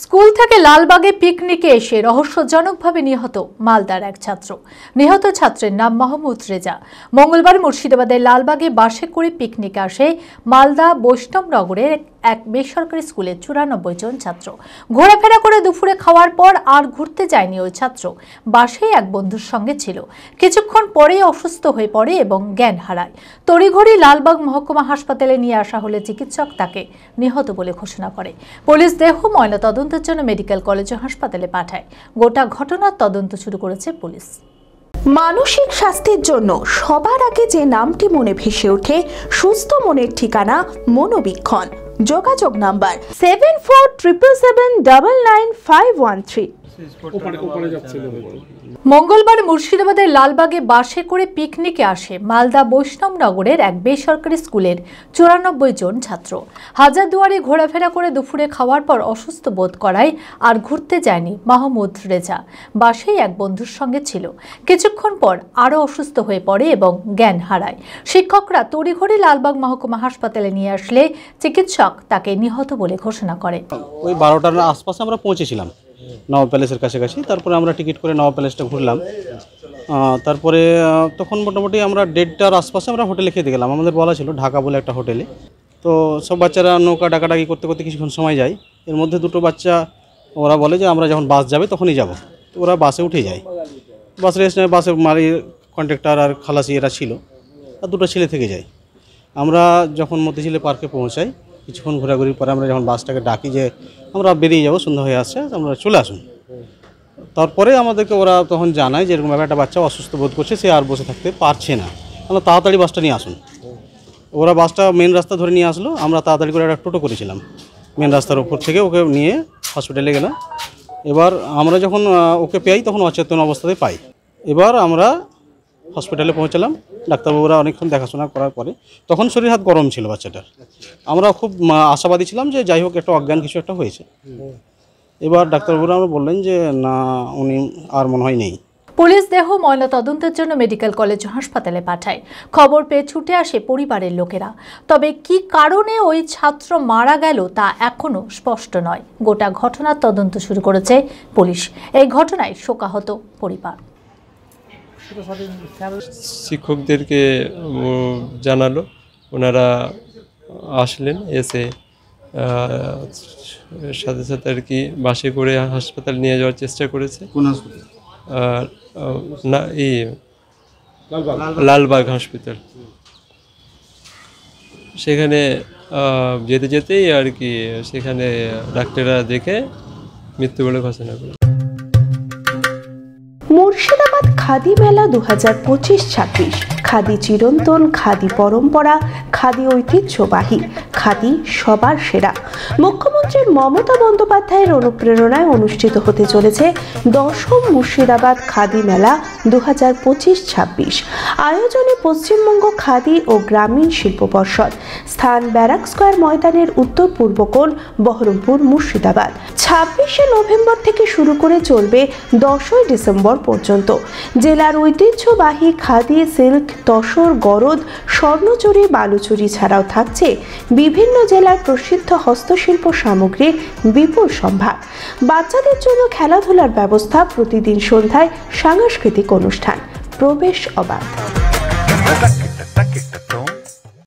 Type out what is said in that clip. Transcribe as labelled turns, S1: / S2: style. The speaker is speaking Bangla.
S1: স্কুল থেকে লালবাগে পিকনিকে এসে রহস্যজনকভাবে নিহত মালদার এক ছাত্র। নিহত ছাত্রের নাম মাহমুদ রেজা। মঙ্গলবার মুর্শিদাবাদের লালবাগে বাসে করে পিকনিকে আসে মালদা বৈষ্ণবনগরের এক বেসরকারি স্কুলের 94 জন ছাত্র। ঘোরাফেরা করে দুপুরে খাওয়ার পর আর ঘুরতে যায়নি ওই ছাত্র। বাসেই এক বন্ধুর সঙ্গে ছিল। কিছুক্ষণ পরেই অসুস্থ হয়ে পড়ে এবং জ্ঞান হারায়। তড়িঘড়ি লালবাগ মহকুমা হাসপাতালে নিয়ে আসা হলে চিকিৎসক তাকে নিহত বলে ঘোষণা করে। পুলিশ দেহ ময়নাতদন্তের জন্য মেডিকেল কলেজ ও হাসপাতালে পাঠায়। গোটা ঘটনার তদন্ত শুরু করেছে পুলিশ।
S2: মানসিক স্বাস্থ্যের জন্য সবার আগে যে নামটি মনে ভেসে ওঠে, সুস্থ মনের ঠিকানা মনোবীক্ষণ। যোগাযোগ নাম্বার 7477799513।
S1: মঙ্গলবার মুর্শিদাবাদের লালবাগে বাসে করে পিকনিকে আসে মালদা বৈষ্ণবনগরের এক বেসরকারি স্কুলের 94 জন ছাত্র। হাজারদুয়ারি ঘোরাফেরা করে দুপুরে খাওয়ার পর অসুস্থ বোধ করায় আর ঘুরতে যায়নি মাহমুদ রেজা। বাসেই এক বন্ধুর সঙ্গে ছিল। কিছুক্ষণ পর আরও অসুস্থ হয়ে পড়ে এবং জ্ঞান হারায়। শিক্ষকরা তড়িঘড়ি লালবাগ মহকুমা হাসপাতালে নিয়ে আসলে চিকিৎসক তাকে নিহত বলে ঘোষণা করে।
S3: ওই 12টার আশপাশে আমরা পৌঁছেছিলাম নবাব প্যালেসের কাছাকাছি। তারপরে আমরা টিকিট করে নবাব প্যালেসটা ঘুরলাম। তারপরে তখন মোটামুটি আমরা 1:30টার আশপাশে আমরা হোটেলে খেতে গেলাম। আমাদের বলা ছিল ঢাকা বলে একটা হোটেলে। তো সব বাচ্চারা নৌকা ডাকাডাকি করতে করতে কিছুক্ষণ সময় যায়। এর মধ্যে দুটো বাচ্চা ওরা বলে যে আমরা যখন বাস যাবে তখনই যাব। তো ওরা বাসে উঠে যায়। বাস রেস্ট নেয়। বাসে মালিক, কন্ডাক্টর আর খালাসি এরা ছিল, আর দুটো ছেলে থেকে যায়। আমরা যখন মতিঝিলে পার্কে পৌঁছাই, কিছুক্ষণ ঘোরাঘুরির পরে আমরা যখন বাসটাকে ডাকি যে আমরা বেরিয়ে যাবো, সন্ধ্যা হয়ে আসছে, আমরা চলে আসুন। তারপরে আমাদেরকে ওরা তখন জানায় যে এরকম একটা বাচ্চা অসুস্থ বোধ করছে, সে আর বসে থাকতে পারছে না, আমরা তাড়াতাড়ি বাসটা নিয়ে আসুন। ওরা বাসটা মেন রাস্তা ধরে নিয়ে আসলো। আমরা তাড়াতাড়ি করে একটা টোটো করেছিলাম, মেন রাস্তার উপর থেকে ওকে নিয়ে হসপিটালে গেলাম। এবার আমরা যখন ওকে পাই তখন অচেতন অবস্থাতে পাই। এবার আমরা হসপিটালে পৌঁছালাম। ডাক্তারবাবুরা অনেকক্ষণ দেখাশোনা করার পরে তখন শরীর হাত গরম ছিল বাচ্চাটার। আমরা খুব আশাবাদী ছিলাম যে যাই হোক একটা অজ্ঞান কিছু একটা হয়েছে। এবার ডাক্তারবাবুরা আমরা বললেন যে না, উনি আর মনে হয় নেই।
S1: পুলিশ দেহ ময়নাতদন্তের জন্য মেডিকেল কলেজ ও হাসপাতালে পাঠায়। খবর পেয়ে ছুটে আসে পরিবারের লোকেরা। তবে কি কারণে ওই ছাত্র মারা গেল তা এখনো স্পষ্ট নয়। গোটা ঘটনার তদন্ত শুরু করেছে পুলিশ। এই ঘটনায় শোকাহত পরিবার।
S4: শিক্ষকদেরকে জানালো, ওনারা আসলেন। এসে সাথে সাথে আর কি বাসে করে হাসপাতাল নিয়ে যাওয়ার চেষ্টা করেছে। আর না, এই লালবাগ হসপিটাল। সেখানে যেতে যেতেই আর কি সেখানে ডাক্তাররা দেখে মৃত্যু বলে ঘোষণা করে।
S2: মুর্শিদাবাদ খাদি মেলা 2025-26। খাদি চিরন্তন, খাদি পরম্পরা, খাদি ঐতিহ্যবাহী, খাদি সবার সেরা। মুখ্যমন্ত্রী মমতা বন্দ্যোপাধ্যায়ের অনুপ্রেরণায় অনুষ্ঠিত হতে চলেছে 10ম মুর্শিদাবাদ খাদি মেলা 2025-26। আয়োজনে পশ্চিমবঙ্গ খাদি ও গ্রামীণ শিল্প পর্ষদ। স্থান ব্যারাক স্কয়ার ময়দানের উত্তর পূর্ব কোণ, বহরমপুর, মুর্শিদাবাদ। 26শে নভেম্বর থেকে শুরু করে চলবে 10ই ডিসেম্বর পর্যন্ত। জেলার ঐতিহ্যবাহী খাদি, সিল্ক, তসর, গরদ, স্বর্ণচুরি, বালুচুরি ছাড়াও থাকছে বিভিন্ন জেলার প্রসিদ্ধ হস্তশিল্প সামগ্রীর বিপুল সম্ভার। বাচ্চাদের জন্য খেলাধুলার ব্যবস্থা। প্রতিদিন সন্ধ্যায় সাংস্কৃতিক অনুষ্ঠান। প্রবেশ অবাধ।